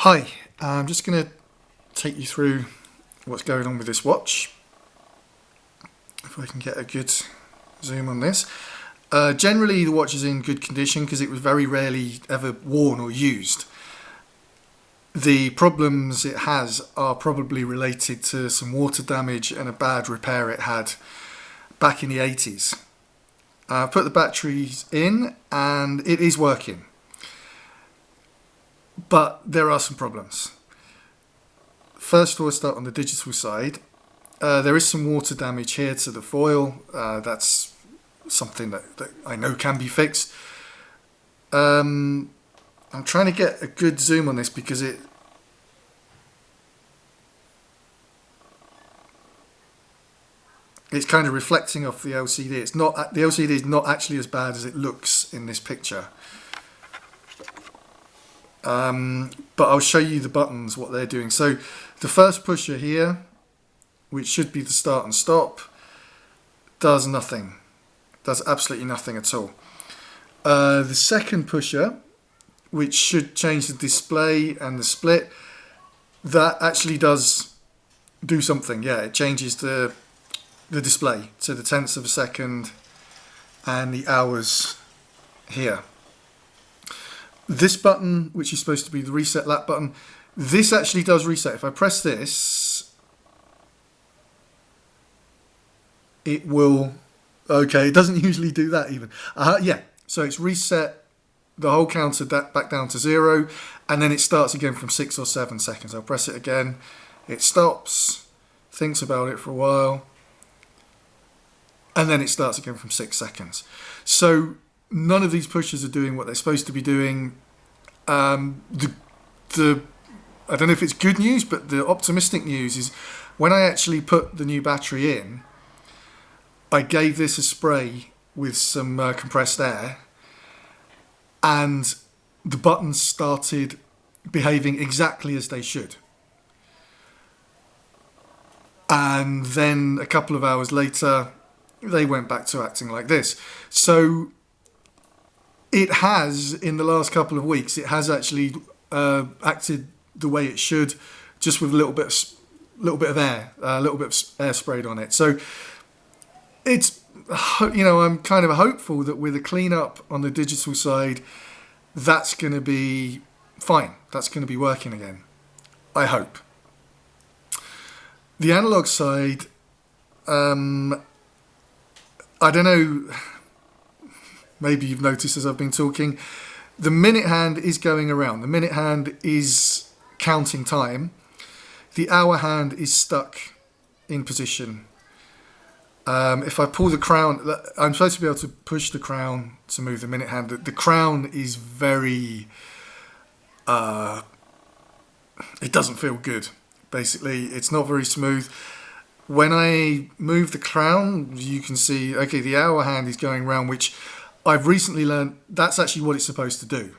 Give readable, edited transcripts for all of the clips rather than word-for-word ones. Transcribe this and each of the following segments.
Hi, I'm just going to take you through what's going on with this watch. If I can get a good zoom on this. Generally the watch is in good condition because it was very rarely ever worn or used. The problems it has are probably related to some water damage and a bad repair it had back in the 80s. I've put the batteries in and it is working. But there are some problems. First of all, start on the digital side. There is some water damage here to the foil. That's something that I know can be fixed. I'm trying to get a good zoom on this because it's kind of reflecting off the LCD. It's not, the LCD is not actually as bad as it looks in this picture. But I'll show you the buttons, what they're doing. So the first pusher here, which should be the start and stop, does nothing. Does absolutely nothing at all. The second pusher, which should change the display and the split, that actually does do something. Yeah, it changes the display to the tenths of a second and the hours here. This button, which is supposed to be the reset lap button, this actually does reset. If I press this, it will... Okay, it doesn't usually do that even. Yeah, so it's reset the whole counter back down to 0, and then it starts again from 6 or 7 seconds. I'll press it again. It stops, thinks about it for a while, and then it starts again from 6 seconds. So none of these pushers are doing what they're supposed to be doing. I don't know if it's good news, but the optimistic news is when I actually put the new battery in, I gave this a spray with some compressed air, and the buttons started behaving exactly as they should. And then a couple of hours later, they went back to acting like this. So it has, in the last couple of weeks, it has actually acted the way it should, just with a little bit of air, a little bit of air sprayed on it. So it's, you know, I'm kind of hopeful that with a clean up on the digital side, that's going to be fine. That's going to be working again. I hope. The analog side, I don't know. Maybe you've noticed as I've been talking, the minute hand is going around. The minute hand is counting time. The hour hand is stuck in position. If I pull the crown, I'm supposed to be able to push the crown to move the minute hand. The crown is very, it doesn't feel good. Basically, it's not very smooth. When I move the crown, you can see, okay, the hour hand is going around, which I've recently learned that's actually what it's supposed to do.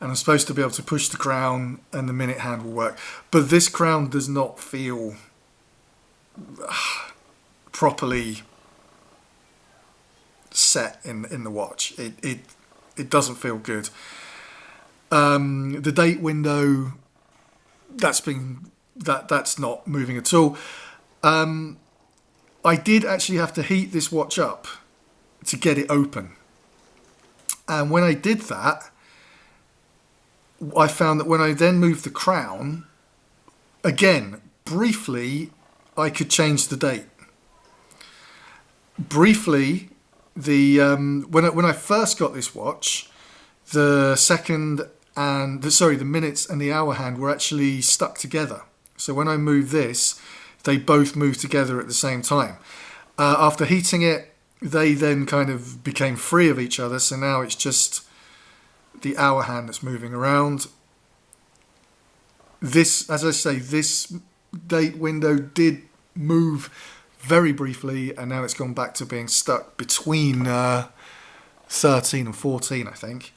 And I'm supposed to be able to push the crown and the minute hand will work. But this crown does not feel properly set in the watch. It doesn't feel good. The date window, that's not moving at all. I did actually have to heat this watch up to get it open. And when I did that, I found that when I then moved the crown, again, briefly, I could change the date. Briefly, when I first got this watch, the the minutes and the hour hand were actually stuck together. So when I moved this, they both moved together at the same time. After heating it, they then kind of became free of each other, so now it's just the hour hand that's moving around. This, as I say, this date window did move very briefly, and now it's gone back to being stuck between 13 and 14, I think.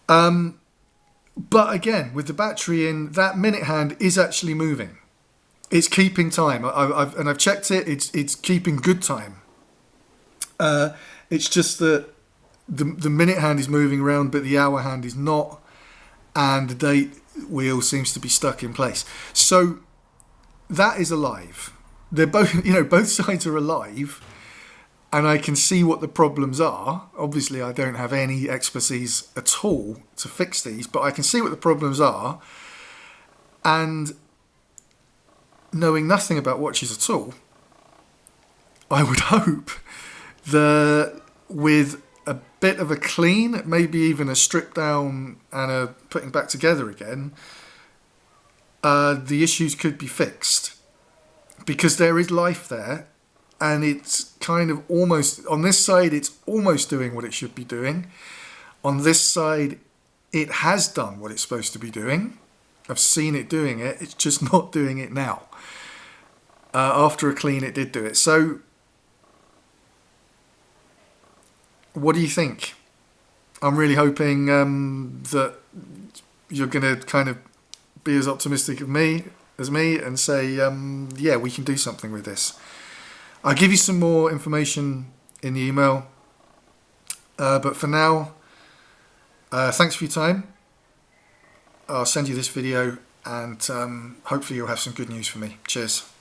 But again, with the battery in, that minute hand is actually moving. It's keeping time. I've checked it. It's keeping good time. It's just that the minute hand is moving around, but the hour hand is not, and the date wheel seems to be stuck in place. So that is alive. They're both, both sides are alive, and I can see what the problems are. Obviously, I don't have any expertise at all to fix these, but I can see what the problems are. And knowing nothing about watches at all, I would hope that with a bit of a clean, maybe even a strip down and a putting back together again, the issues could be fixed, because there is life there, and it's kind of almost, on this side it's almost doing what it should be doing. On this side it has done what it's supposed to be doing. I've seen it doing it, it's just not doing it now. After a clean it did do it. So what do you think? I'm really hoping that you're going to kind of be as optimistic as me and say, yeah, we can do something with this. I'll give you some more information in the email. But for now, thanks for your time. I'll send you this video, and hopefully you'll have some good news for me. Cheers.